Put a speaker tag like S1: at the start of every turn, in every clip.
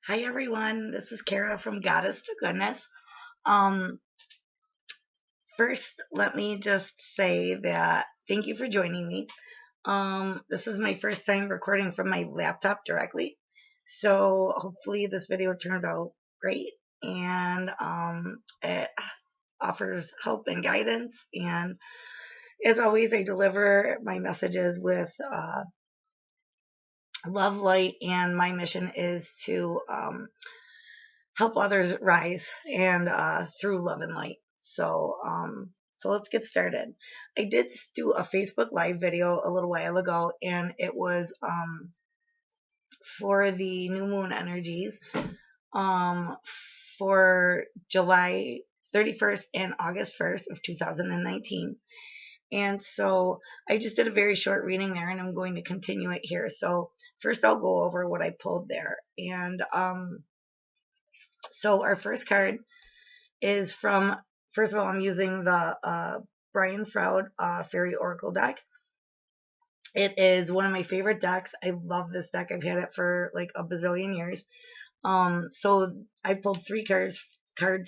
S1: Hi everyone, this is Kara from Goddess to Goodness. Um, First, let me just say that thank you for joining me. This is my first time recording from my laptop directly, so hopefully this video turns out great and it offers help and guidance. And as always, I deliver my messages with love, light, and my mission is to help others rise and through love and light. So let's get started. I did do a Facebook Live video a little while ago, and it was for the new moon energies um, for July 31st and August 1st of 2019. And so I just did a very short reading there, and I'm going to continue it here. So first, I'll go over what I pulled there, and so our first card is from, first of all, I'm using the Brian Froud Fairy Oracle deck. It is one of my favorite decks. I love this deck. I've had it for like a bazillion years. So I pulled three cards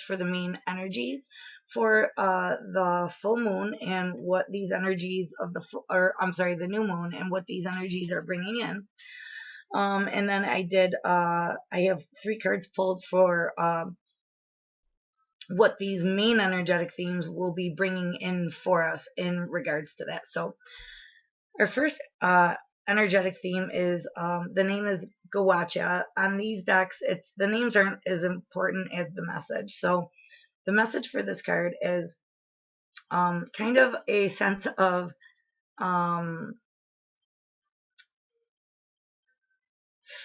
S1: for the main energies for the full moon and what these energies of the new moon and what these energies are bringing in. And then I have three cards pulled for what these main energetic themes will be bringing in for us in regards to that. So our first energetic theme is the name is Gawacha. On these decks, it's the names aren't as important as the message. So the message for this card is kind of a sense of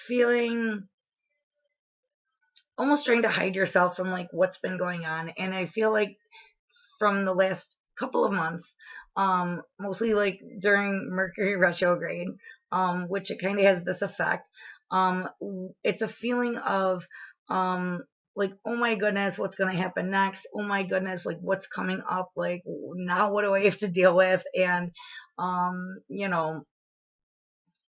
S1: feeling almost trying to hide yourself from like what's been going on. And I feel like from the last couple of months, mostly like during Mercury retrograde, which it kind of has this effect. It's a feeling of like, oh my goodness, what's going to happen next? Oh my goodness, like what's coming up? Like now, what do I have to deal with? And you know,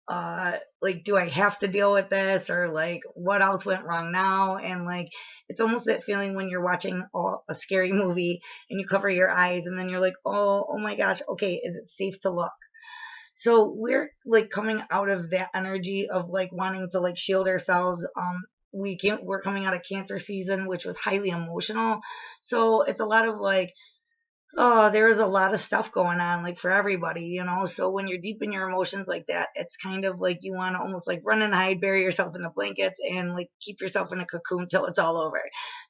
S1: like, do I have to deal with this, or like what else went wrong now? And like it's almost that feeling when you're watching a scary movie and you cover your eyes and then you're like, oh my gosh, okay, is it safe to look? So we're like coming out of that energy of like wanting to like shield ourselves. We're coming out of Cancer season, which was highly emotional, so it's a lot of like, oh, there is a lot of stuff going on, like for everybody, you know. So when you're deep in your emotions like that, it's kind of like you want to almost like run and hide, bury yourself in the blankets, and like keep yourself in a cocoon till it's all over.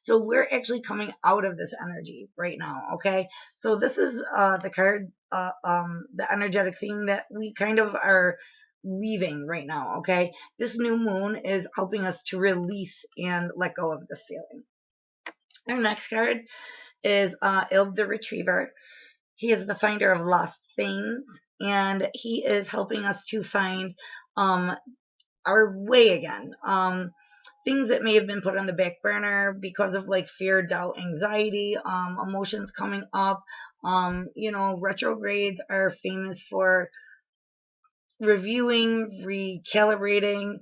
S1: So we're actually coming out of this energy right now, okay? So this is the card, the energetic theme that we kind of are leaving right now, okay? This new moon is helping us to release and let go of this feeling. Our next card is Ilb the Retriever. He is the finder of lost things, and he is helping us to find our way again. Things that may have been put on the back burner because of like fear, doubt, anxiety, emotions coming up. Retrogrades are famous for reviewing, recalibrating,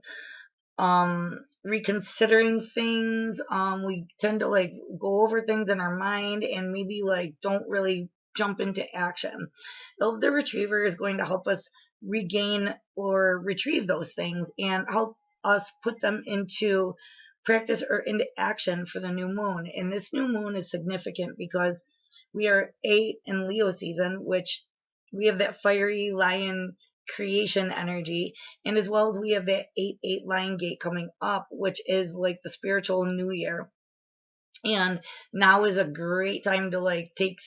S1: reconsidering things. We tend to like go over things in our mind and maybe like don't really jump into action. The retriever is going to help us regain or retrieve those things and help us put them into practice or into action for the new moon. And this new moon is significant because we are 8 in Leo season, which we have that fiery lion creation energy, and as well as we have that 8-8 lion gate coming up, which is like the spiritual new year. And now is a great time to like take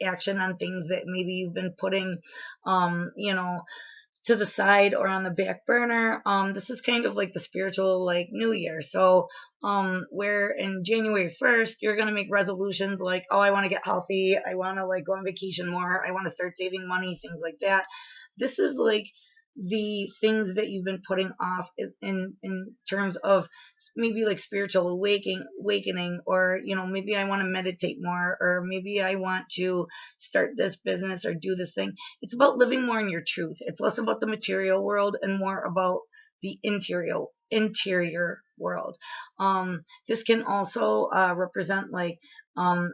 S1: action on things that maybe you've been putting to the side or on the back burner. This is kind of like the spiritual like new year. So where in January 1st you're going to make resolutions like, oh, I want to get healthy, I want to like go on vacation more, I want to start saving money, things like that. This is like the things that you've been putting off in terms of maybe like spiritual awakening, or maybe I want to meditate more, or maybe I want to start this business or do this thing. It's about living more in your truth. It's less about the material world and more about the interior world. This can also represent like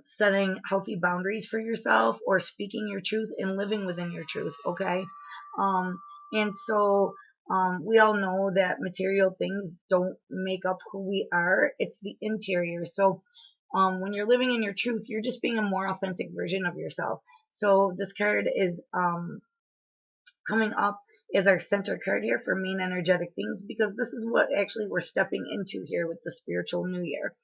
S1: setting healthy boundaries for yourself, or speaking your truth and living within your truth. Okay. um, and so we all know that material things don't make up who we are. It's the interior. So when you're living in your truth, you're just being a more authentic version of yourself. So this card is coming up as our center card here for main energetic themes, because this is what actually we're stepping into here with the spiritual new year.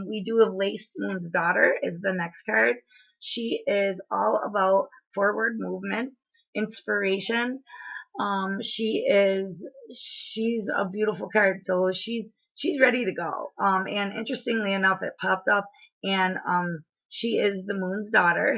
S1: We do have Lace Moon's Daughter is the next card. She is all about forward movement, inspiration. She's a beautiful card. So she's ready to go. And interestingly enough, it popped up, and she is the moon's daughter.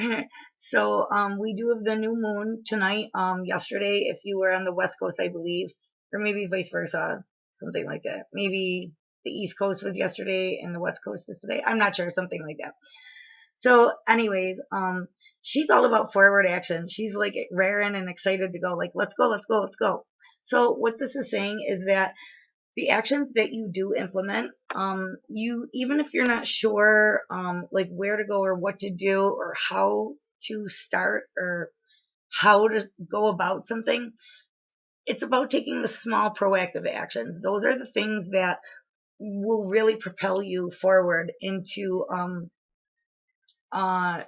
S1: So we do have the new moon tonight. Yesterday, if you were on the West Coast, I believe, or maybe vice versa, something like that. Maybe the East Coast was yesterday and the West Coast is today. I'm not sure, something like that. So, anyways, she's all about forward action. She's like raring and excited to go, like, let's go, let's go, let's go. So, what this is saying is that the actions that you do implement, you, even if you're not sure, like where to go or what to do or how to start or how to go about something, it's about taking the small proactive actions. Those are the things that will really propel you forward into uh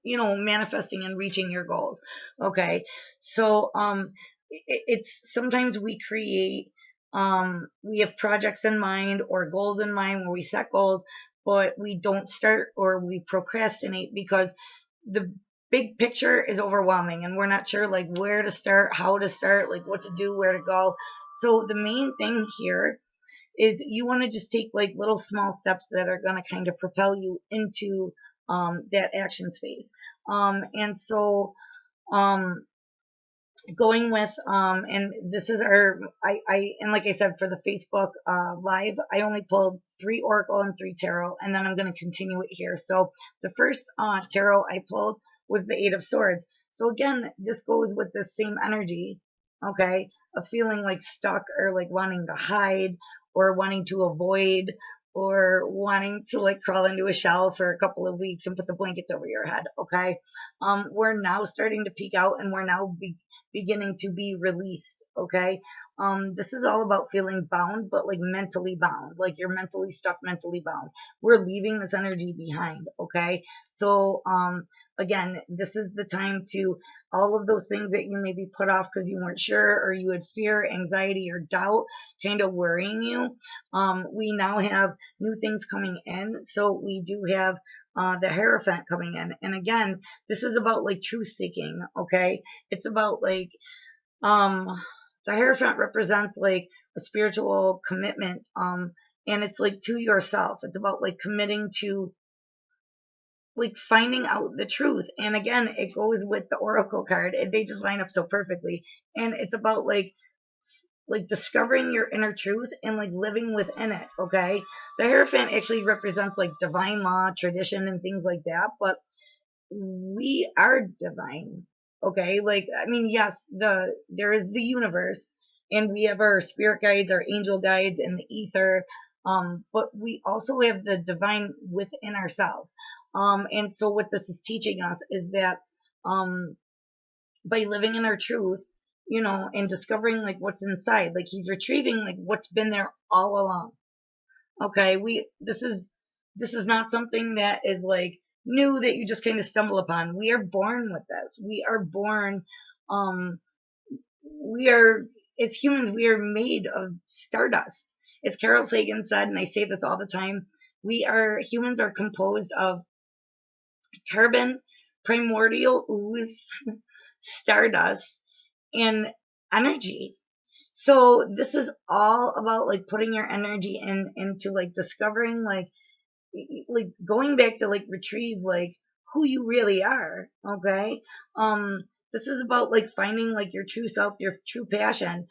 S1: manifesting and reaching your goals. Okay. So it's sometimes we create, we have projects in mind or goals in mind where we set goals, but we don't start, or we procrastinate because the big picture is overwhelming and we're not sure like where to start, how to start, like what to do, where to go. So the main thing here is you want to just take like little small steps that are going to kind of propel you into that action space. And so um, going with and this is our and like I said, for the Facebook live, I only pulled 3 oracle and 3 tarot, and then I'm going to continue it here. So the first tarot I pulled was the 8 of Swords. So again, this goes with the same energy, okay, of feeling like stuck or like wanting to hide or wanting to avoid or wanting to like crawl into a shell for a couple of weeks and put the blankets over your head. Okay. We're now starting to peek out, and we're now beginning to be released. Okay. This is all about feeling bound, but like mentally bound, like you're mentally stuck, mentally bound. We're leaving this energy behind. Okay. So again, this is the time to, all of those things that you maybe put off because you weren't sure, or you had fear, anxiety, or doubt kind of worrying you. We now have new things coming in. So we do have the Hierophant coming in. And again, this is about like truth seeking. Okay. It's about like, um, the Hierophant represents like a spiritual commitment. And it's like to yourself. It's about like committing to like finding out the truth. And again, it goes with the Oracle card. They just line up so perfectly. And it's about like discovering your inner truth and like living within it. Okay. The Hierophant actually represents like divine law, tradition, and things like that, but we are divine. Okay. Like, I mean, yes, there is the universe, and we have our spirit guides, our angel guides, and the ether. But we also have the divine within ourselves. And so what this is teaching us is that um by living in our truth, and discovering like what's inside, like he's retrieving like what's been there all along. Okay, this is not something that is like new that you just kind of stumble upon. We are born with this. We are born, um, we are, as humans, we are made of stardust. As Carol Sagan said, and I say this all the time, humans are composed of carbon, primordial ooze, stardust, and energy. So this is all about like putting your energy into like discovering like going back to like retrieve like who you really are. Okay. This is about like finding like your true self, your true passion.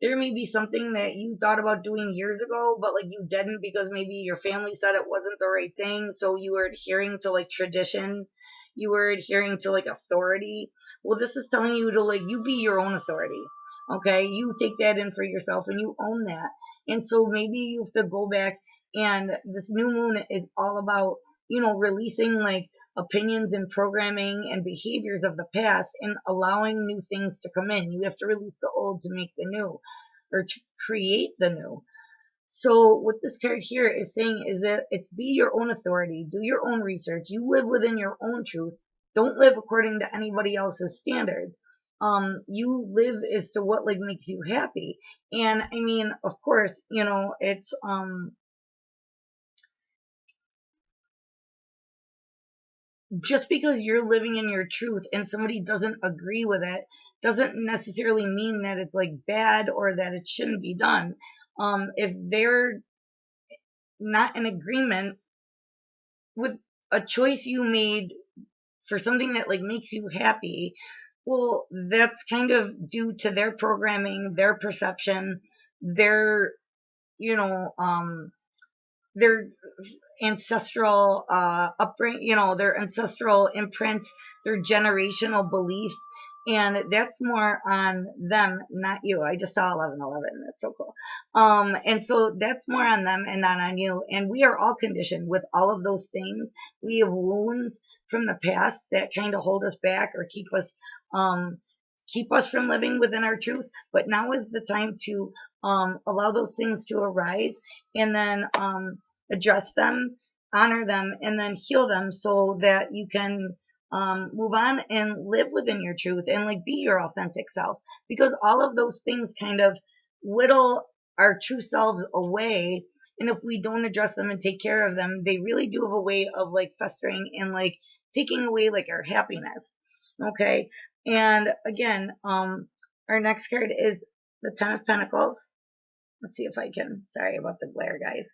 S1: There may be something that you thought about doing years ago, but like you didn't because maybe your family said it wasn't the right thing, so you were adhering to like tradition, you were adhering to like authority. Well, this is telling you to like you be your own authority. Okay, you take that in for yourself and you own that. And so maybe you have to go back, and this new moon is all about, releasing like opinions and programming and behaviors of the past and allowing new things to come in. You have to release the old to make the new, or to create the new. So what this card here is saying is that it's be your own authority, do your own research, you live within your own truth. Don't live according to anybody else's standards. You live as to what like makes you happy. And I mean, of course, it's just because you're living in your truth and somebody doesn't agree with it doesn't necessarily mean that it's like bad or that it shouldn't be done. If they're not in agreement with a choice you made for something that like makes you happy, well, that's kind of due to their programming, their perception, their, you know, their ancestral upbringing, their ancestral imprints, their generational beliefs, and that's more on them, not you. I just saw 1111. That's so cool. And so that's more on them and not on you. And we are all conditioned with all of those things. We have wounds from the past that kind of hold us back or keep us from living within our truth. But now is the time to allow those things to arise, and then address them, honor them, and then heal them so that you can move on and live within your truth and like be your authentic self. Because all of those things kind of whittle our true selves away. And if we don't address them and take care of them, they really do have a way of like festering and like taking away like our happiness. Okay. And again, our next card is the Ten of Pentacles. Let's see if I can, sorry about the glare, guys.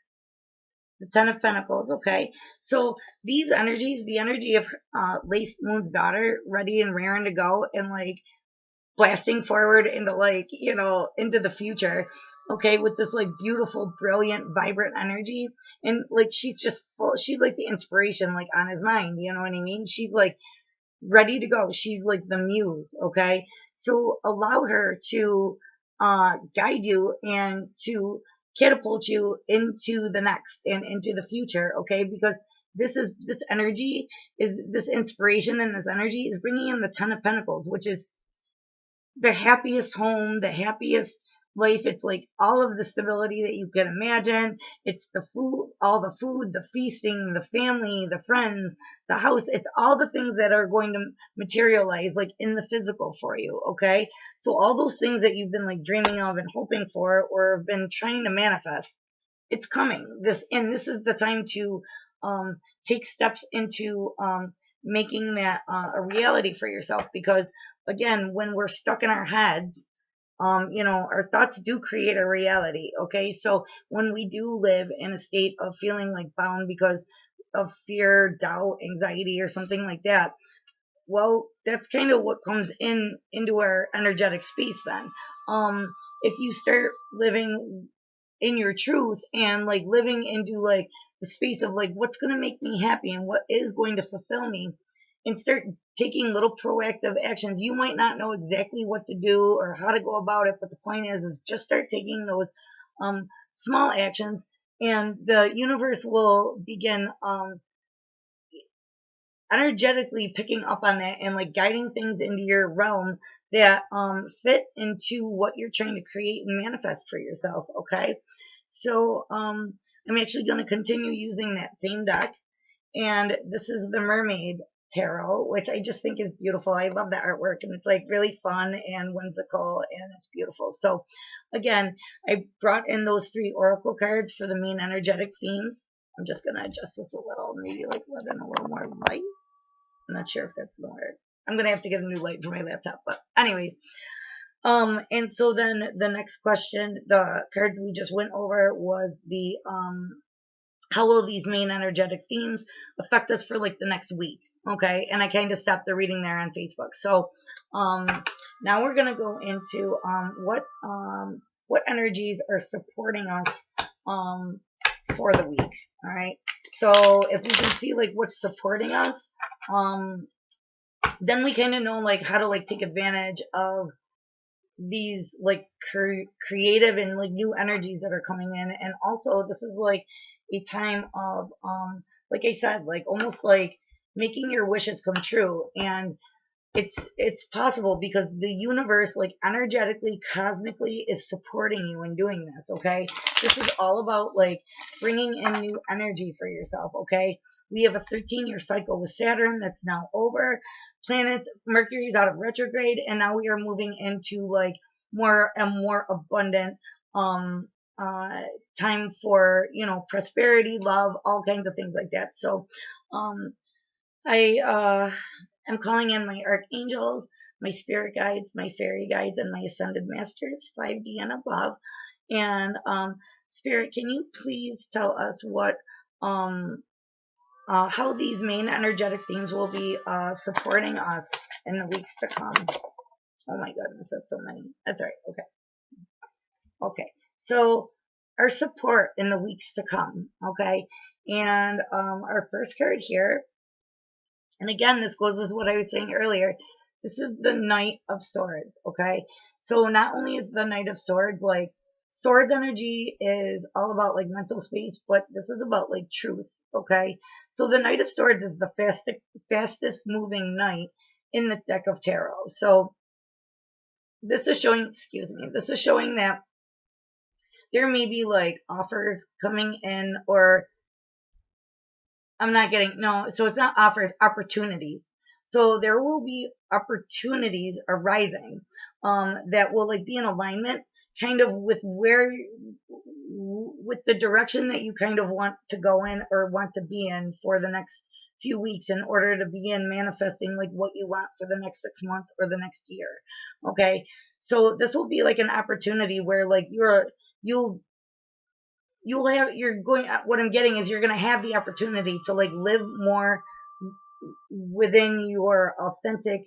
S1: The Ten of Pentacles, okay? So these energies, the energy of Laced Moon's daughter, ready and raring to go and like blasting forward into like, into the future, okay, with this like beautiful, brilliant, vibrant energy. And like she's just full, she's like the inspiration like on his mind, you know what I mean? She's like ready to go. She's like the muse, okay? So allow her to guide you and to catapult you into the next and into the future, okay? Because this energy is this inspiration, and this energy is bringing in the Ten of Pentacles, which is the happiest home, the happiest life. It's like all of the stability that you can imagine. It's the food, all the food, the feasting, the family, the friends, the house. It's all the things that are going to materialize like in the physical for you. Okay. So all those things that you've been like dreaming of and hoping for or have been trying to manifest, it's coming. This is the time to take steps into making that a reality for yourself. Because again, when we're stuck in our heads, our thoughts do create a reality. Okay, so when we do live in a state of feeling like bound because of fear, doubt, anxiety, or something like that, well, that's kind of what comes into our energetic space then. If you start living in your truth and like living into like the space of like what's going to make me happy and what is going to fulfill me, and start taking little proactive actions. You might not know exactly what to do or how to go about it, but the point is just start taking those small actions, and the universe will begin energetically picking up on that and like guiding things into your realm that fit into what you're trying to create and manifest for yourself. Okay, so I'm actually going to continue using that same deck, and this is the Mermaid Tarot, which I just think is beautiful. I love the artwork, and it's like really fun and whimsical, and it's beautiful. So again, I brought in those 3 oracle cards for the main energetic themes. I'm just going to adjust this a little, maybe like let in a little more light. I'm not sure if that's going to work. I'm going to have to get a new light for my laptop, but anyways. And so then the next question, the cards we just went over was the how will these main energetic themes affect us for like the next week? Okay, and I kind of stopped the reading there on Facebook. So now we're gonna go into what energies are supporting us for the week. All right, so if we can see like what's supporting us, then we kind of know like how to like take advantage of these like creative and like new energies that are coming in. And also this is like a time of like I said, like almost like making your wishes come true. And it's possible because the universe, like energetically, cosmically, is supporting you in doing this. Okay, this is all about like bringing in new energy for yourself. Okay, we have a 13-year cycle with Saturn that's now over. Planets, Mercury's out of retrograde, and now we are moving into like more and more abundant um uh time for, you know, prosperity, love, all kinds of things like that. So um I am calling in my archangels, my spirit guides, my fairy guides, and my ascended masters, 5D and above. And spirit, can you please tell us what how these main energetic themes will be supporting us in the weeks to come? Oh my goodness, that's so many. That's all right. Okay. Okay. So our support in the weeks to come. Okay. And our first card here. And again, this goes with what I was saying earlier. This is the Knight of Swords, okay? So not only is the Knight of Swords like swords energy is all about like mental space, but this is about like truth, okay? So the Knight of Swords is the fastest moving knight in the deck of tarot. So this is showing, excuse me, this is showing that there may be like offers coming in, or I'm not getting, no, so it's not offers, opportunities. So there will be opportunities arising that will like be in alignment kind of with where, with the direction that you kind of want to go in or want to be in for the next few weeks in order to begin manifesting like what you want for the next 6 months or the next year. Okay. So this will be like an opportunity where like you'll have, you're going, what I'm getting is you're going to have the opportunity to like live more within your authentic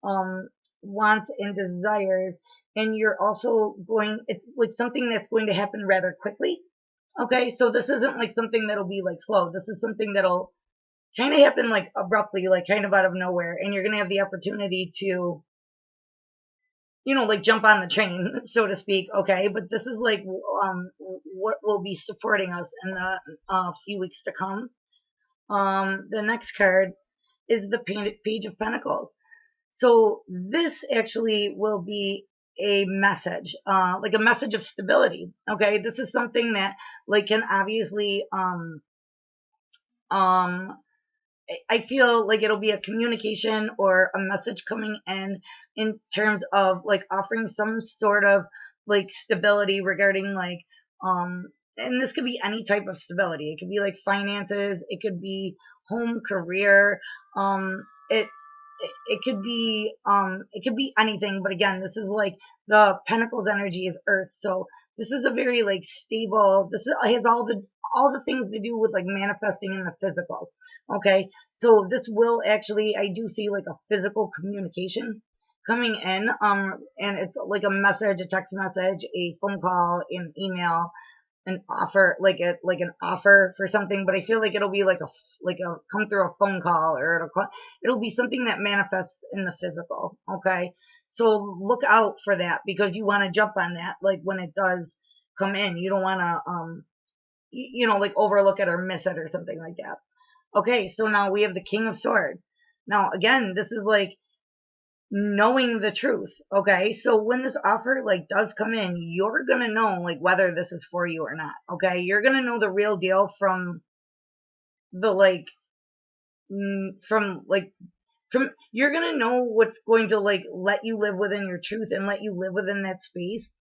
S1: um wants and desires. And you're also going, it's like something that's going to happen rather quickly. Okay, so this isn't like something that'll be like slow. This is something that'll kind of happen like abruptly, like kind of out of nowhere, and you're going to have the opportunity to, you know, like jump on the train, so to speak. Okay, but this is like what will be supporting us in the few weeks to come. The next card is the Page of Pentacles. So this actually will be a message, like a message of stability. Okay, this is something that like can obviously um I feel like it'll be a communication or a message coming in terms of like offering some sort of like stability regarding like and this could be any type of stability. It could be like finances, it could be home, career, it it could be anything. But again, this is like the Pentacles energy is earth, so this is a very like stable, this has all the things to do with like manifesting in the physical. Okay, so this will actually, I do see like a physical communication coming in, and it's like a message, a text message, a phone call, an email, an offer, like an offer for something. But I feel like it'll be like a come through a phone call, or it'll be something that manifests in the physical. Okay, so look out for that, because you want to jump on that like when it does come in. You don't want to you know, like overlook it or miss it or something like that. Okay, so now we have the King of Swords. Now again, this is like knowing the truth. Okay, so when this offer like does come in, you're gonna know like whether this is for you or not. Okay, you're gonna know the real deal from the like from like from you're gonna know what's going to like let you live within your truth and let you live within that space,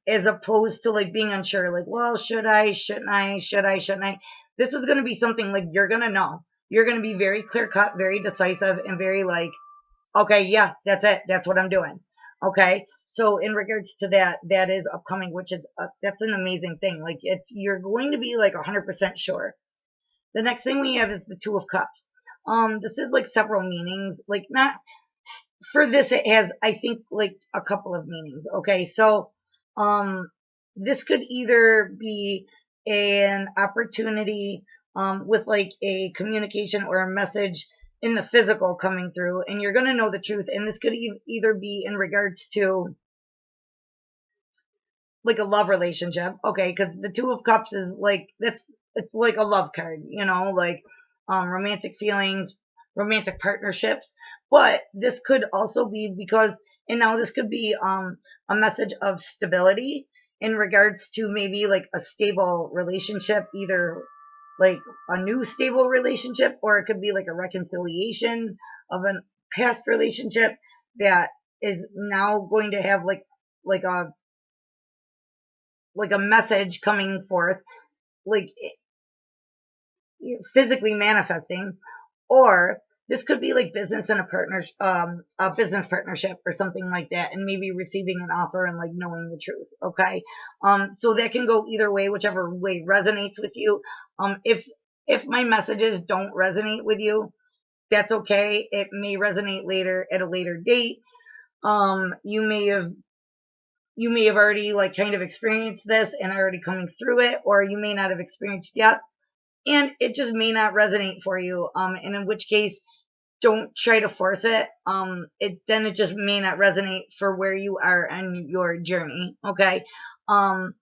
S1: as opposed to like being unsure, like, well, should I, shouldn't I, shouldn't I. This is going to be something like you're going to know, you're going to be very clear cut, very decisive, and very like, okay, yeah, that's it, that's what I'm doing. Okay, so in regards to that, that is upcoming, which is that's an amazing thing. Like, it's, you're going to be like 100% sure. The next thing we have is the Two of Cups. This is like several meanings, like not for this, it has, I think, like a couple of meanings. Okay, so this could either be an opportunity with like a communication or a message in the physical coming through, and you're going to know the truth. And this could either be in regards to like a love relationship, okay, because the Two of Cups is like, it's like a love card, you know, like romantic feelings, romantic partnerships. But this could also be because, and now this could be a message of stability in regards to maybe like a stable relationship, either like a new stable relationship, or it could be like a reconciliation of a past relationship that is now going to have like a like a message coming forth, like physically manifesting. Or this could be like business and a business partnership or something like that, and maybe receiving an offer and like knowing the truth. Okay, so that can go either way, whichever way resonates with you. If my messages don't resonate with you, that's okay. It may resonate later at a later date. You may have already like kind of experienced this and already coming through it, or you may not have experienced yet, and it just may not resonate for you. And in which case, don't try to force it. It just may not resonate for where you are on your journey. Okay. Um,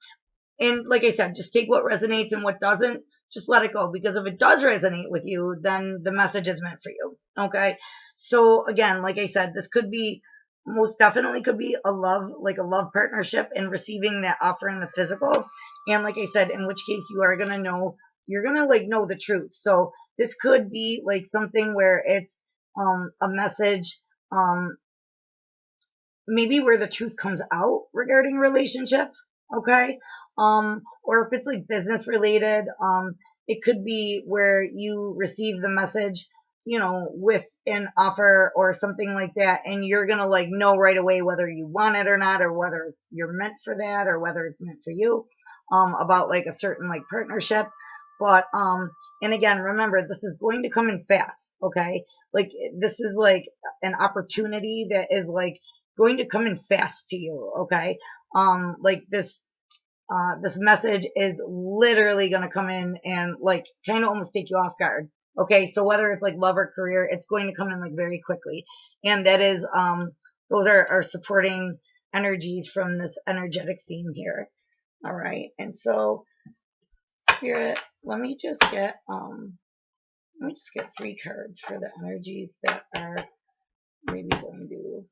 S1: and like I said, just take what resonates, and what doesn't, just let it go. Because if it does resonate with you, then the message is meant for you. Okay. So again, like I said, this could be, most definitely could be a love, like a love partnership, and receiving that offer in the physical. And like I said, in which case you are going to know, you're going to like know the truth. So this could be like something where it's a message, um, maybe where the truth comes out regarding relationship. Okay. Or if it's like business related, it could be where you receive the message, you know, with an offer or something like that, and you're gonna like know right away whether you want it or not, or whether it's you're meant for that, or whether it's meant for you, about like a certain like partnership. But and again, remember, this is going to come in fast. Okay, like this is like an opportunity that is like going to come in fast to you. Okay, like this message is literally going to come in and like kind of almost take you off guard. Okay, so whether it's like love or career, it's going to come in like very quickly, and that is those are supporting energies from this energetic theme here. All right, and so Spirit, let me just get 3 cards for the energies that are maybe going to,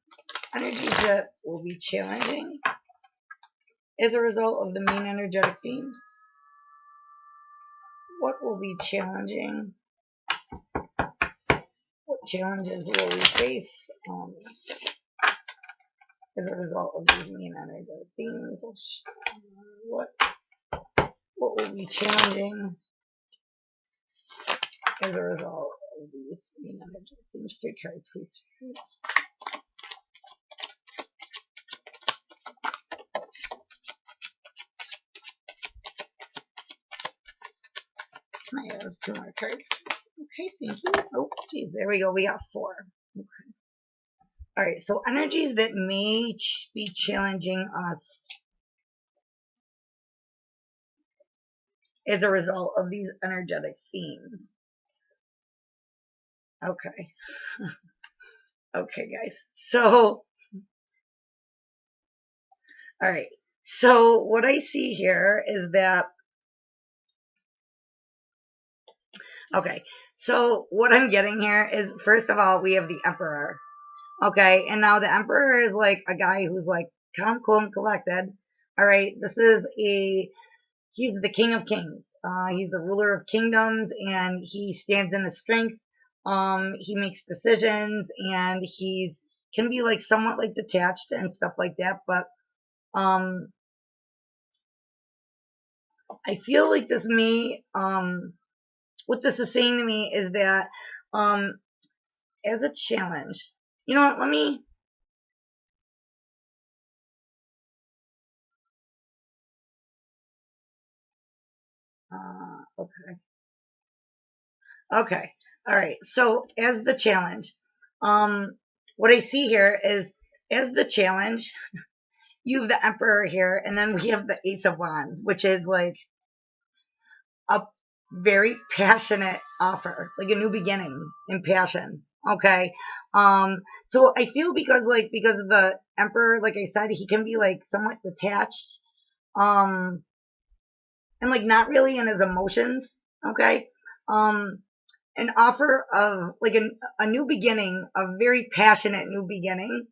S1: energies that will be challenging as a result of the main energetic themes. What will be challenging? What challenges will we face as a result of these main energetic themes? What will be challenging as a result of these main energetic themes? 3 cards, please. I have 2 more cards. Okay, thank you. Oh, geez, there we go. We got 4. Okay. All right, so energies that may be challenging us as a result of these energetic themes. Okay. Okay, guys. So, all right. So what I see here is that, okay, so what I'm getting here is, first of all, we have the Emperor. Okay, and now the Emperor is like a guy who's like calm, cool, and collected. All right, he's the King of Kings. He's the ruler of kingdoms, and he stands in his strength. He makes decisions, and can be like somewhat like detached and stuff like that. But I feel like this may what this is saying to me is that as a challenge, you know what? Okay. Okay. All right. So as the challenge, what I see here is, as the challenge, you have the Emperor here, and then we have the Ace of Wands, which is like a very passionate offer, like a new beginning in passion. Okay. So I feel because of the Emperor, like I said, he can be like somewhat detached. and like not really in his emotions, okay? An offer of like a new beginning, a very passionate new beginning,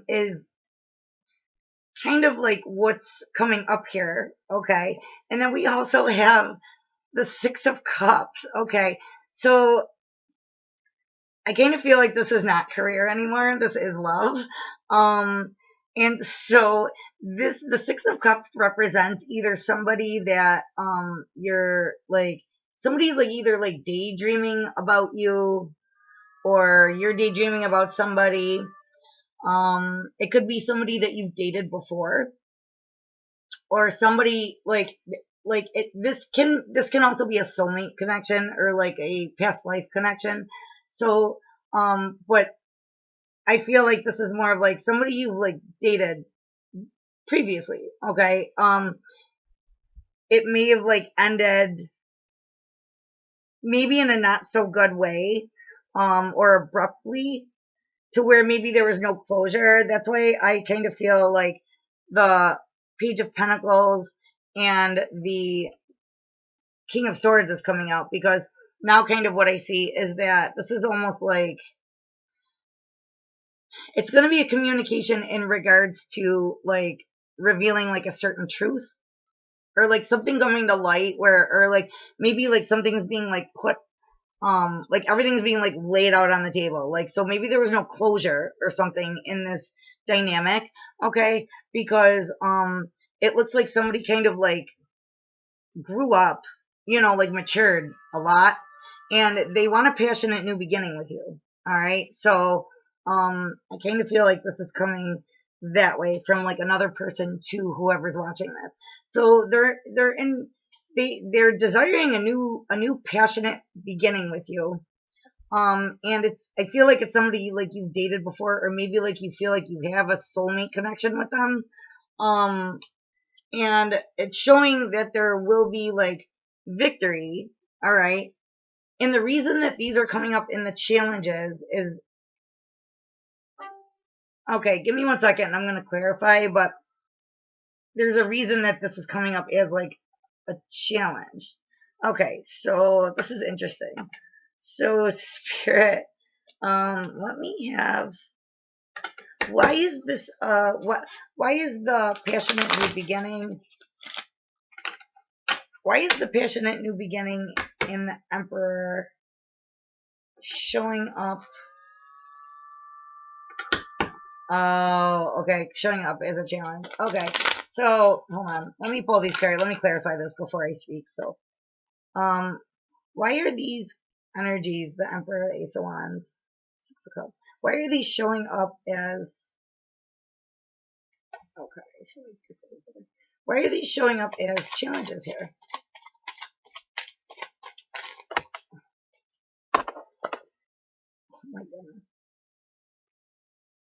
S1: is kind of like what's coming up here, okay? And then we also have the Six of Cups, okay? So I kind of feel like this is not career anymore. This is love. Um, and so the Six of Cups represents either somebody that you're like somebody's like either like daydreaming about you or you're daydreaming about somebody. It could be somebody that you've dated before or somebody like this can also be a soulmate connection or like a past life connection. So but I feel like this is more of like somebody you've like dated previously, okay? It may have like ended maybe in a not so good way, or abruptly to where maybe there was no closure. That's why I kind of feel like the Page of Pentacles and the King of Swords is coming out because now kind of what I see is that this is almost like it's going to be a communication in regards to like revealing like a certain truth or like something coming to light where or like maybe like something's being like put like everything's being like laid out on the table, like so maybe there was no closure or something in this dynamic, okay? Because it looks like somebody kind of like grew up, like matured a lot, and they want a passionate new beginning with you. All right. So I kind of feel like this is coming that way from like another person to whoever's watching this. So they're desiring a new passionate beginning with you. And I feel like it's somebody like you've dated before, or maybe like you feel like you have a soulmate connection with them. Um, and it's showing that there will be like victory. All right. And the reason that these are coming up in the challenges is okay, give me 1 second. I'm going to clarify, but there's a reason that this is coming up as like a challenge. Okay, so this is interesting. So Spirit, let me have why is this why is the passionate new beginning why is the passionate new beginning in the Emperor showing up? Oh, okay, showing up as a challenge. Okay, so hold on. Let me pull these cards. Let me clarify this before I speak. So, um, why are these energies, the Emperor, the Ace of Wands, Six of Cups, why are these showing up as? Okay, why are these showing up as challenges here? Oh my goodness.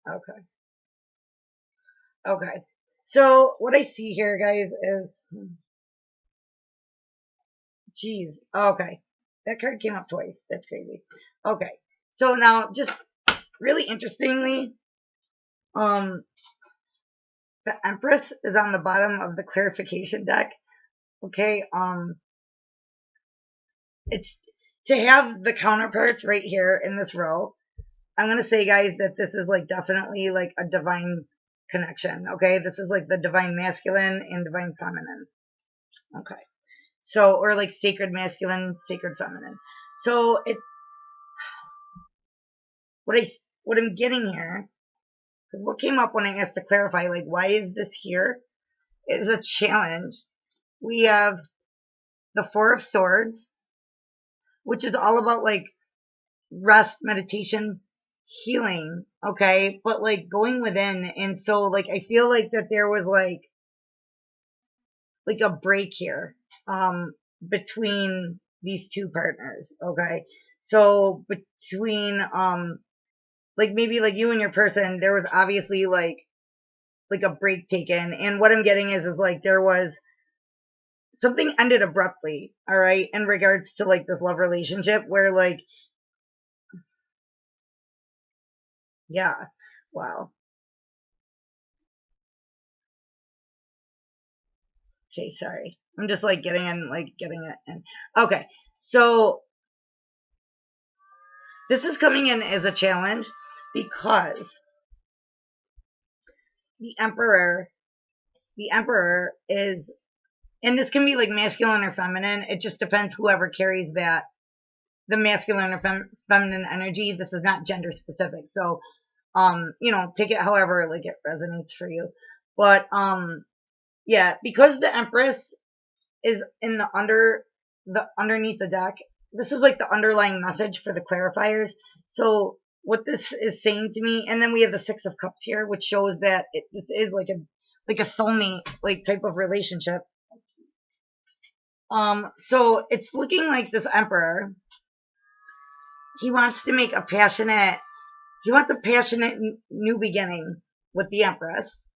S1: Okay. Okay. So what I see here, guys, is geez. Okay. That card came up twice. That's crazy. Okay. So now just really interestingly, um the Empress is on the bottom of the clarification deck. Okay. It's to have the counterparts right here in this row. I'm gonna say, guys, that this is like definitely like a divine connection. Okay. This is like the divine masculine and divine feminine. Okay. So, or like sacred masculine, sacred feminine. So it, what I, what I'm getting here, because what came up when I asked to clarify, like, why is this here? Is a challenge. We have the Four of Swords, which is all about like rest, meditation, healing. Okay. But like going within. And so like, I feel like that there was like a break here, between these two partners. Okay. So between, like maybe like you and your person, there was obviously like a break taken. And what I'm getting is like there was something ended abruptly, all right, in regards to like this love relationship where like, yeah, wow. Okay, sorry. I'm just like getting it in. Okay, so this is coming in as a challenge because the Emperor, the Emperor is, and this can be like masculine or feminine. It just depends whoever carries that, the masculine or feminine energy. This is not gender specific. So, take it however like it resonates for you. But yeah, because the Empress is in the underneath the deck. This is like the underlying message for the clarifiers. So what this is saying to me, and then we have the Six of Cups here, which shows that this is like a soulmate like type of relationship. So it's looking like this Emperor, he wants to make a passionate, he wants a passionate new beginning with the Empress.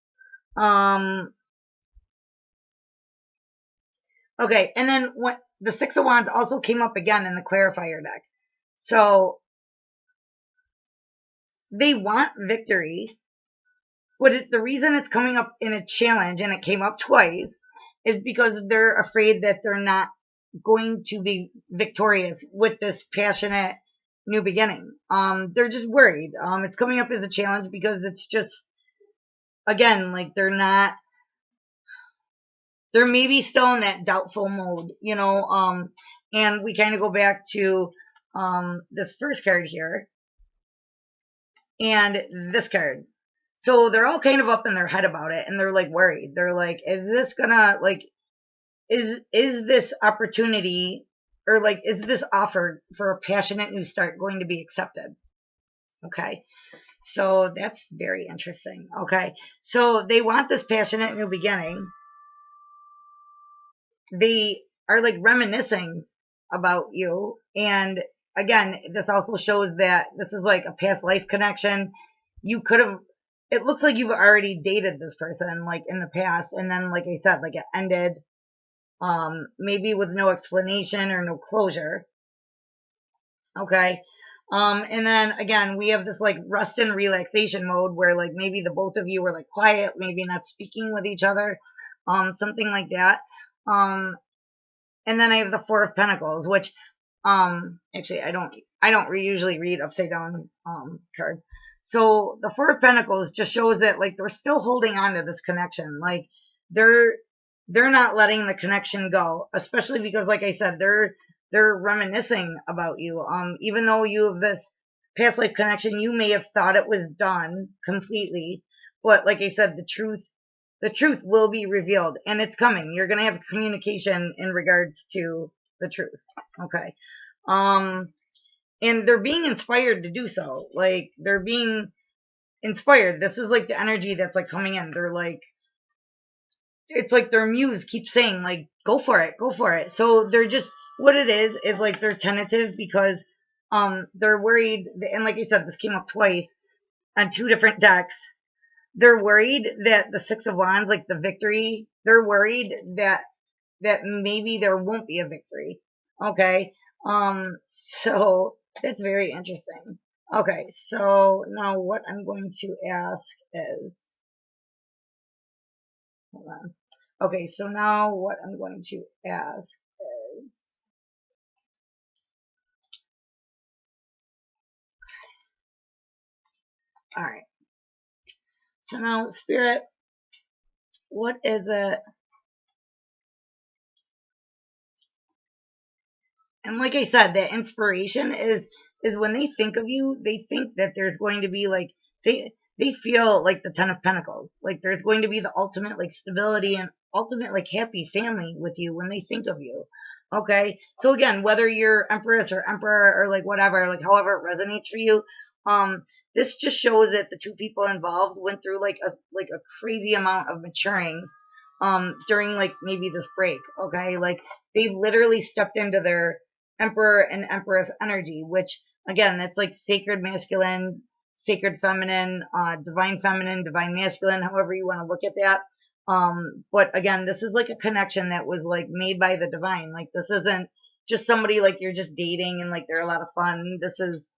S1: Okay, and then what, the Six of Wands also came up again in the clarifier deck. So they want victory, but the reason it's coming up in a challenge and it came up twice is because they're afraid that they're not going to be victorious with this passionate new beginning. They're just worried. It's coming up as a challenge because it's just, again, like they're maybe still in that doubtful mode, and we kind of go back to this first card here and this card. So they're all kind of up in their head about it, and they're like worried. They're like, is this gonna like is this opportunity, or like is this offer for a passionate new start going to be accepted? Okay. So that's very interesting. Okay. So they want this passionate new beginning. They are like reminiscing about you. And again, this also shows that this is like a past life connection. You could have, it looks like you've already dated this person like in the past. And then, like I said, like it ended, maybe with no explanation or no closure. Okay. And then again, we have this like rest and relaxation mode where like maybe the both of you were like quiet, maybe not speaking with each other, something like that. And then I have the Four of Pentacles, which actually I don't usually read upside down cards. So the Four of Pentacles just shows that like they're still holding on to this connection. Like they're they're not letting the connection go, especially because like I said, they're reminiscing about you. Even though you have this past life connection, you may have thought it was done completely, but like I said, the truth will be revealed, and it's coming. You're going to have communication in regards to the truth. Okay. And they're being inspired to do so. Like they're being inspired. This is like the energy that's like coming in. They're like, it's like their muse keeps saying like, go for it, go for it. So they're just, what it is like they're tentative because they're worried. And like I said, this came up twice on two different decks. They're worried that the Six of Wands, like the victory, they're worried that maybe there won't be a victory. Okay. So that's very interesting. Okay, so now what I'm going to ask is, hold on. Okay, so now what I'm going to ask is, all right. So now, Spirit, what is it? And like I said, that inspiration is when they think of you, they think that there's going to be like they feel like the Ten of Pentacles. Like there's going to be the ultimate like stability and ultimate like happy family with you when they think of you. Okay? So again, whether you're Empress or Emperor or like whatever, like however it resonates for you, this just shows that the two people involved went through like a crazy amount of maturing during like maybe this break. Okay? Like they literally stepped into their Emperor and Empress energy, which again, that's like sacred masculine, sacred feminine, divine masculine, however you want to look at that. But again, this is like a connection that was like made by the divine. Like this isn't just somebody like you're just dating and like they're a lot of fun. This is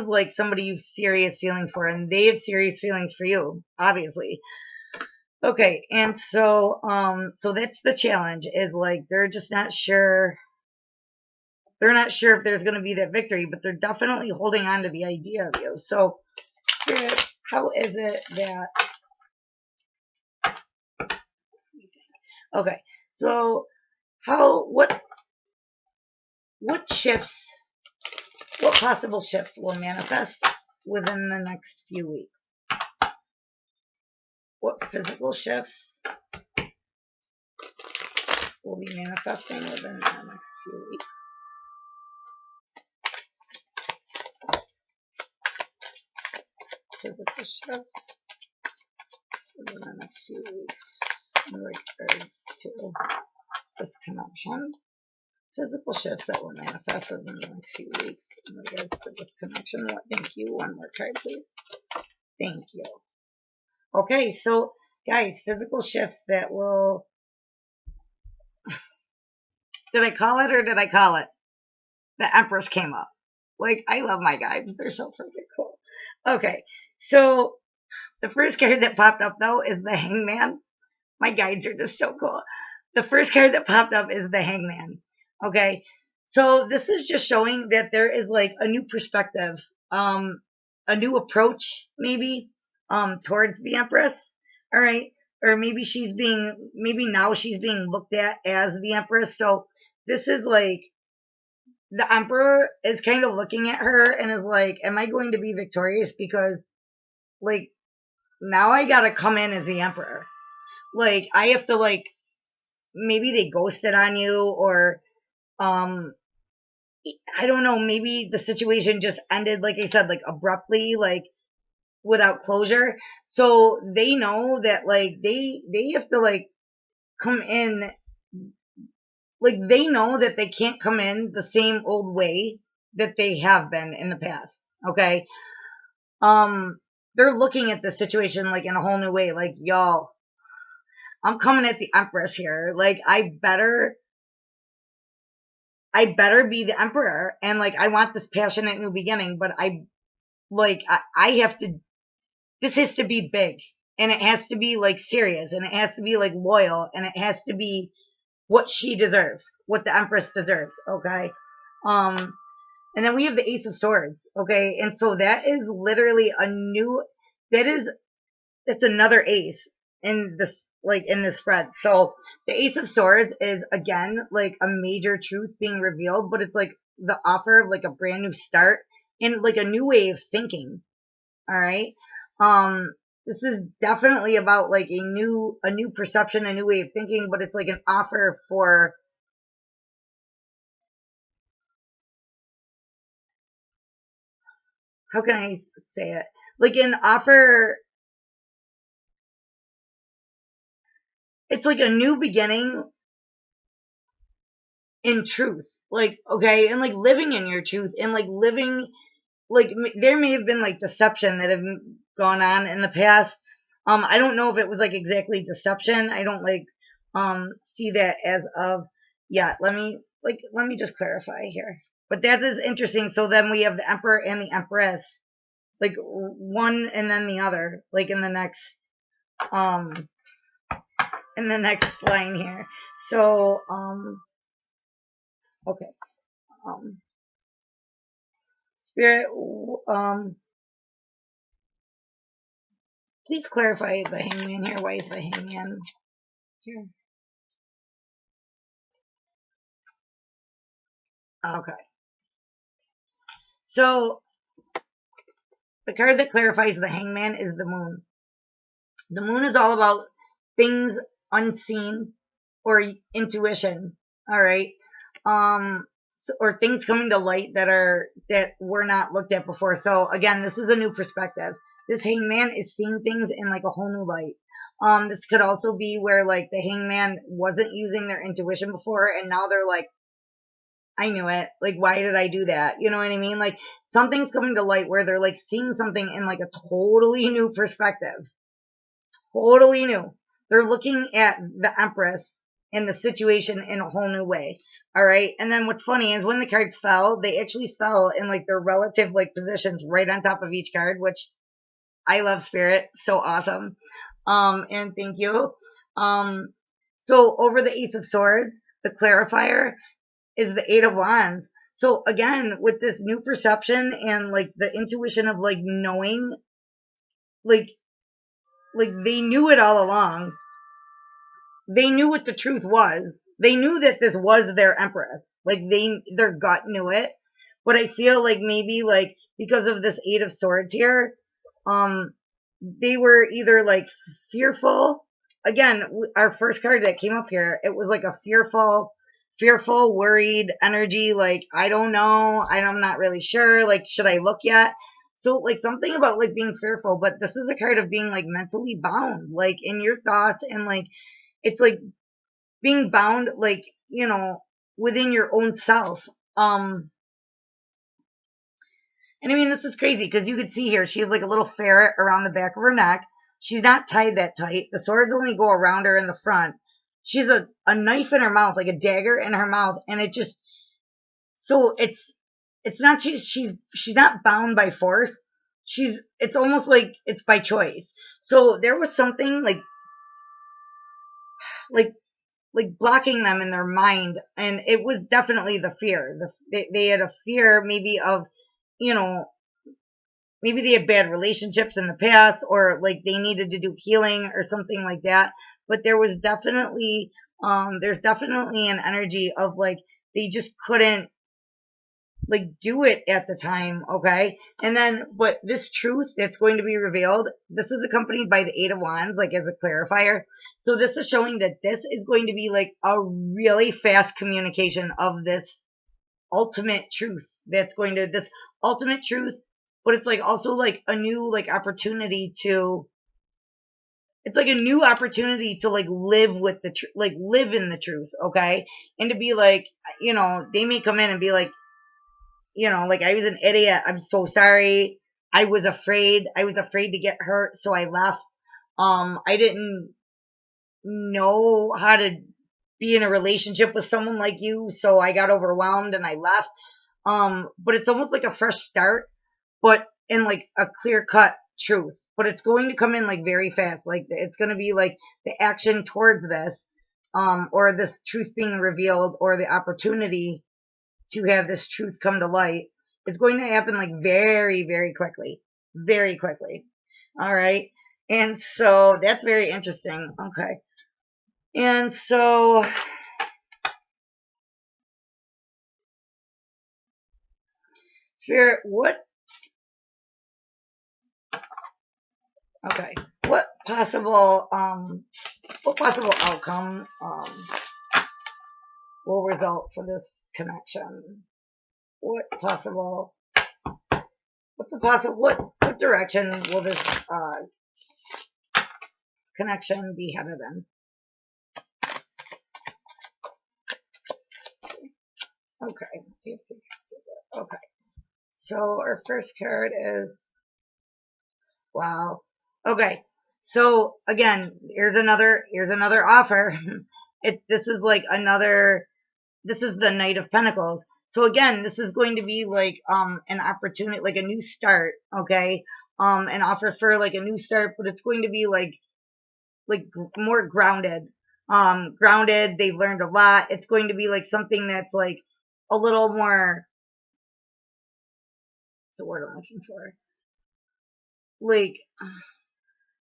S1: like somebody you've serious feelings for, and they have serious feelings for you, obviously. Okay, and so that's the challenge, is like they're just not sure. They're not sure if there's going to be that victory, but they're definitely holding on to the idea of you. So, Spirit, how is it that? Okay, so how what shifts, what possible shifts will manifest within the next few weeks? What physical shifts will be manifesting within the next few weeks? Physical shifts within the next few weeks in regards to this connection. Physical shifts that will manifest within the next few weeks in regards to this connection. Thank you. One more card, please. Thank you. Okay, so guys, physical shifts that will. Did I call it or did I call it? The Empress came up. Like, I love my guides. They're so freaking cool. Okay, so the first card that popped up, though, is the Hangman. My guides are just so cool. The first card that popped up is the Hangman. Okay, so this is just showing that there is like a new perspective, a new approach, maybe, towards the Empress. All right, or maybe maybe now she's being looked at as the Empress. So this is like the Emperor is kind of looking at her and is like, am I going to be victorious? Because, like, now I gotta come in as the Emperor. Like, I have to, like, maybe they ghosted on you, or, I don't know, maybe the situation just ended, like I said, like, abruptly, like, without closure. So they know that, like, they have to, like, come in, like, they know that they can't come in the same old way that they have been in the past. Okay, they're looking at the situation like in a whole new way. Like, y'all, I'm coming at the Empress here. Like, I better be the Emperor, and like I want this passionate new beginning, but I have to. This has to be big, and it has to be like serious, and it has to be like loyal, and it has to be what she deserves, what the Empress deserves. Okay, um, and then we have the Ace of Swords. Okay, and so that is literally a new. That is It's another ace in this, like, in this spread. So the Ace of Swords is again like a major truth being revealed, but it's like the offer of like a brand new start and like a new way of thinking. All right. This is definitely about like a new perception, a new way of thinking, but it's like an offer for, how can I say it? Like an offer, it's like a new beginning in truth. Like, okay, and like living in your truth, and like living, like, there may have been like deception that have gone on in the past. I don't know if it was like exactly deception. I don't like see that as of yet. Let me just clarify here. But that is interesting. So then we have the Emperor and the Empress, like one and then the other, like um in the next line here. So okay. Um Spirit, please clarify the Hangman here. Why is the Hangman here? Okay. So the card that clarifies the Hangman is the Moon. The Moon is all about things unseen or intuition. All right. Or things coming to light that were not looked at before. So again, this is a new perspective. This Hangman is seeing things in like a whole new light. This could also be where like the Hangman wasn't using their intuition before, and now they're like, I knew it. Like, why did I do that? You know what I mean? Like, something's coming to light where they're like seeing something in like a totally new perspective. Totally new. They're looking at the Empress and the situation in a whole new way. All right. And then what's funny is when the cards fell, they actually fell in like their relative like positions right on top of each card, which I love. Spirit. So awesome. And thank you. So over the Ace of Swords, the clarifier is the Eight of Wands. So again, with this new perception and like the intuition of like knowing, like they knew it all along. They knew what the truth was. They knew that this was their empress. Like their gut knew it. But I feel like maybe like because of this Eight of Swords here, um, they were either like fearful. Again, our first card that came up here, it was like a fearful, worried energy. Like, I don't know. I'm not really sure. Like, should I look yet? So like something about like being fearful, but this is a card of being like mentally bound, like in your thoughts, and like it's like being bound, like, within your own self. And I mean, this is crazy because you could see here, she has like a little ferret around the back of her neck. She's not tied that tight. The swords only go around her in the front. She has a knife in her mouth, like a dagger in her mouth. And it just, so it's not, she's not bound by force. It's almost like it's by choice. So there was something like, like blocking them in their mind. And it was definitely the fear. They had a fear maybe of, you know, maybe they had bad relationships in the past, or like they needed to do healing or something like that. But there was definitely, there's definitely an energy of like, they just couldn't like do it at the time. Okay. And then, but this truth that's going to be revealed, this is accompanied by the Eight of Wands, like as a clarifier. So this is showing that this is going to be like a really fast communication of this ultimate truth that's going to, this ultimate truth, but it's like also like a new like opportunity to, it's like a new opportunity to like live with the truth, like live in the truth. Okay. And to be like, they may come in and be like, like, I was an idiot, I'm so sorry, I was afraid to get hurt, so I left. I didn't know how to be in a relationship with someone like you, so I got overwhelmed and I left. But it's almost like a fresh start, but in like a clear cut truth. But it's going to come in like very fast. Like it's going to be like the action towards this, or this truth being revealed, or the opportunity to have this truth come to light. It's going to happen like very, very quickly. Very quickly. All right. And so that's very interesting. Okay. And so, Spirit, okay, what possible outcome will result for this connection? What direction will this connection be headed in? Okay. Okay. So our first card is, wow. Okay. So again, here's another offer. This is like this is the Knight of Pentacles. So again, this is going to be like an opportunity, like a new start, okay? An offer for like a new start, but it's going to be like more grounded. Grounded, they've learned a lot. It's going to be like something that's like a little more, what's the word I'm looking for?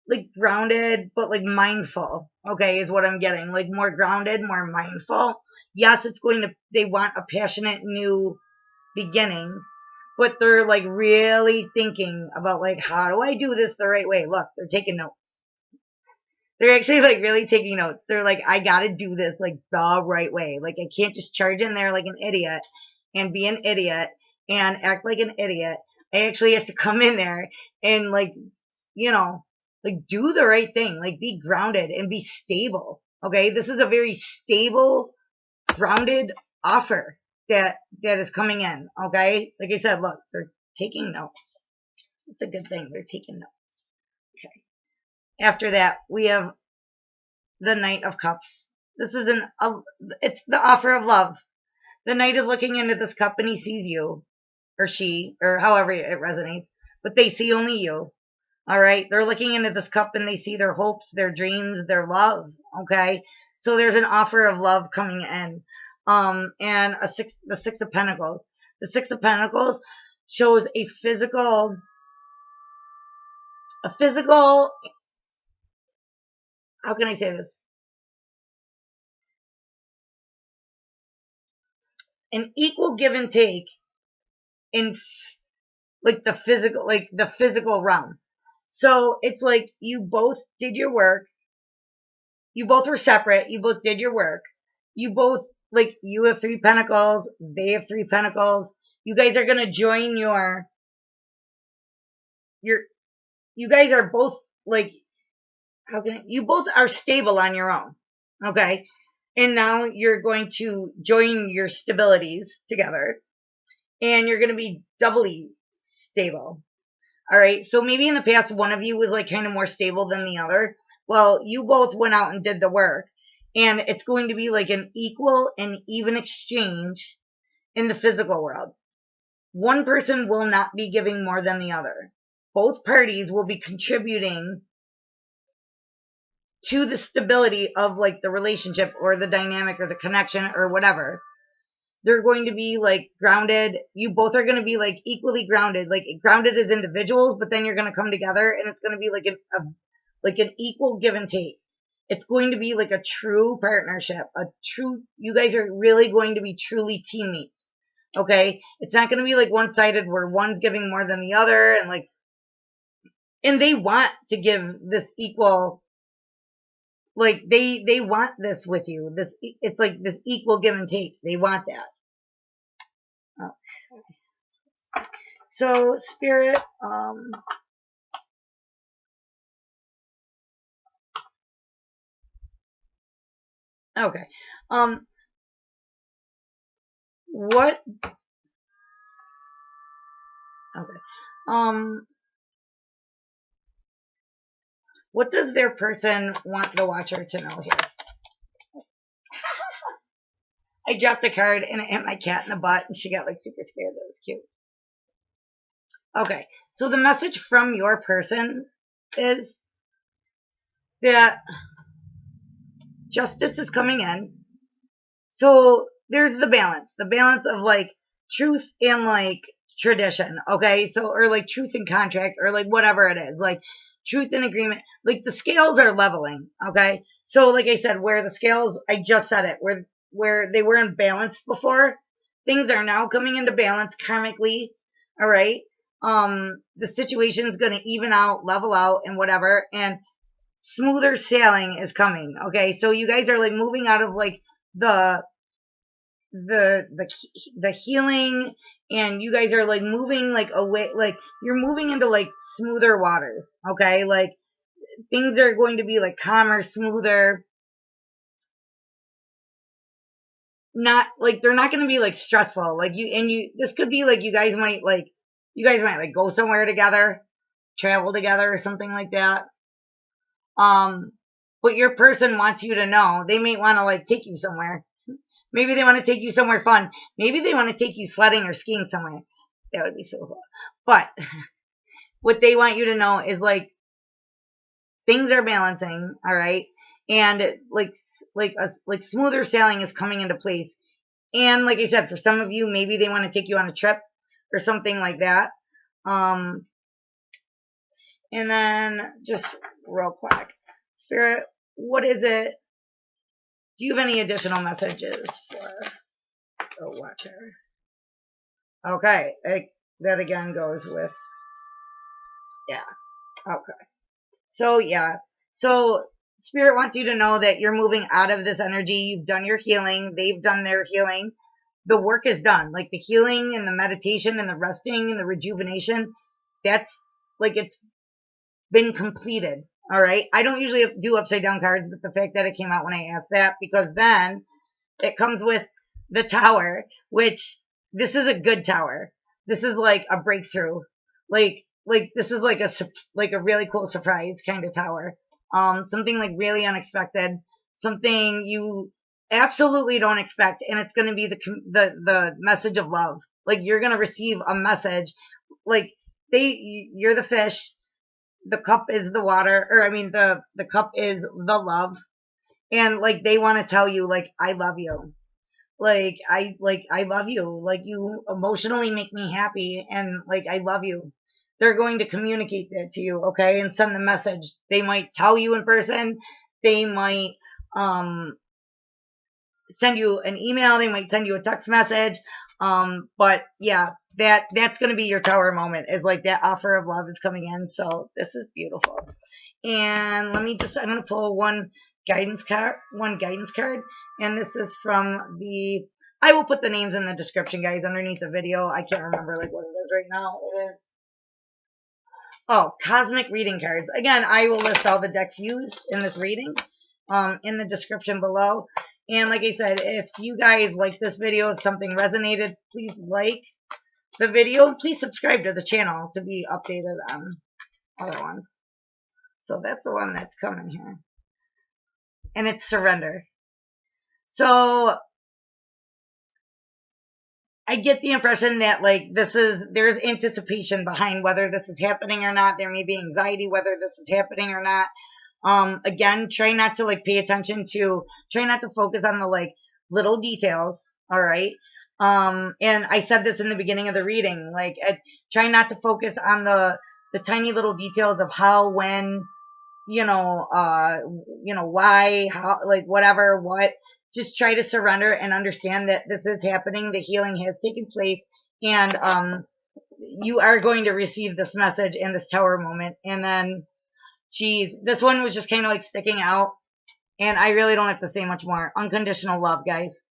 S1: Like grounded, but like mindful, okay, is what I'm getting. Like more grounded, more mindful. Yes, they want a passionate new beginning, but they're like really thinking about like, how do I do this the right way? Look, they're taking notes. They're actually like really taking notes. They're like, I gotta do this like the right way. Like, I can't just charge in there like an idiot and be an idiot and act like an idiot. I actually have to come in there and like, like do the right thing, like be grounded and be stable. Okay. This is a very stable, grounded offer that is coming in. Okay. Like I said, look, they're taking notes. It's a good thing. They're taking notes. Okay. After that, we have the Knight of Cups. This is it's the offer of love. The Knight is looking into this cup and he sees you, or she, or however it resonates, but they see only you. All right. They're looking into this cup and they see their hopes, their dreams, their love. Okay. So there's an offer of love coming in. And the Six of Pentacles. The Six of Pentacles shows a physical, how can I say this? An equal give and take in like the physical realm. So it's like you both did your work. You both were separate. You both did your work. You both, like, you have three pentacles. They have three pentacles. You guys are going to join your, you guys are both like, you both are stable on your own. Okay. And now you're going to join your stabilities together and you're going to be doubly stable. All right. So maybe in the past, one of you was like kind of more stable than the other. Well, you both went out and did the work. And it's going to be like an equal and even exchange in the physical world. One person will not be giving more than the other. Both parties will be contributing to the stability of like the relationship or the dynamic or the connection or whatever. They're going to be like grounded. You both are going to be like equally grounded, like grounded as individuals, but then you're going to come together and it's going to be like an equal give and take. It's going to be like a true partnership, you guys are really going to be truly teammates. Okay. It's not going to be like one sided where one's giving more than the other and they want to give this equal, like they want this with you. It's like this equal give and take. They want that. So Spirit, okay. What, okay. What does their person want the watcher to know here? I dropped a card and it hit my cat in the butt and she got like super scared. That was cute. Okay. So the message from your person is that justice is coming in. So there's the balance of like truth and like tradition. Okay. So, or like truth and contract or like whatever it is, like truth and agreement, like the scales are leveling. Okay. So like I said, where the scales, I just said it, where they were imbalanced before, things are now coming into balance karmically. All right. The situation's going to even out, level out and whatever. And smoother sailing is coming. Okay. So you guys are like moving out of like the the healing, and you guys are like moving like away, like you're moving into like smoother waters. Okay. Like things are going to be like calmer, smoother, not like they're not going to be like stressful. Like this could be like you guys might like go somewhere together, travel together or something like that. But your person wants you to know, they may want to like take you somewhere. Maybe they want to take you somewhere fun. Maybe they want to take you sledding or skiing somewhere. That would be so fun. But what they want you to know is like things are balancing, all right? And like smoother sailing is coming into place. And like I said, for some of you, maybe they want to take you on a trip or something like that. And then just real quick, Spirit, what is it? Do you have any additional messages for the watcher? Okay, that again goes with, yeah, okay. So, yeah, so Spirit wants you to know that you're moving out of this energy. You've done your healing. They've done their healing. The work is done. Like the healing and the meditation and the resting and the rejuvenation, that's like it's been completed. All right. I don't usually do upside down cards, but the fact that it came out when I asked that, because then it comes with the Tower, which this is a good tower. This is like a breakthrough. Like this is like a really cool surprise kind of tower. Something like really unexpected, something you absolutely don't expect, and it's going to be the message of love. Like you're going to receive a message, like you're the fish, the cup is the water, or I mean the cup is the love, and like they want to tell you like I love you. Like I love you. Like you emotionally make me happy and like I love you. They're going to communicate that to you, okay? And send the message. They might tell you in person. They might um send you an email, they might send you a text message. But yeah, that's gonna be your tower moment, is like that offer of love is coming in. So this is beautiful. And let me just I'm gonna pull one guidance card, and this is from the I will put the names in the description, guys, underneath the video. I can't remember like what it is right now. It is cosmic reading cards. Again, I will list all the decks used in this reading in the description below. And like I said, if you guys like this video, if something resonated, please like the video. Please subscribe to the channel to be updated on other ones. So that's the one that's coming here. And it's surrender. So I get the impression that like there's anticipation behind whether this is happening or not. There may be anxiety whether this is happening or not. Again, try not to like try not to focus on the like little details. All right. And I said this in the beginning of the reading, like try not to focus on the tiny little details of how, when, why, how, like whatever, what. Just try to surrender and understand that this is happening. The healing has taken place, and you are going to receive this message in this tower moment. And then, geez, this one was just kind of like sticking out, and I really don't have to say much more. Unconditional love, guys.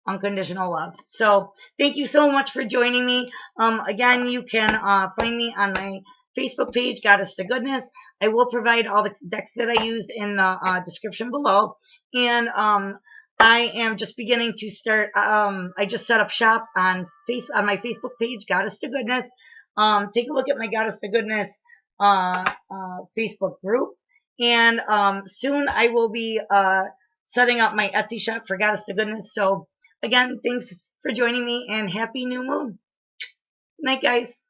S1: Unconditional love. So thank you so much for joining me. Again, you can find me on my Facebook page, Goddess to Goodness. I will provide all the decks that I used in the description below. And I am just beginning to start. I just set up shop on my Facebook page, Goddess to Goodness. Take a look at my Goddess to Goodness Facebook group. And soon I will be setting up my Etsy shop for Goddess to Goodness. So again, thanks for joining me, and happy new moon. Night, guys.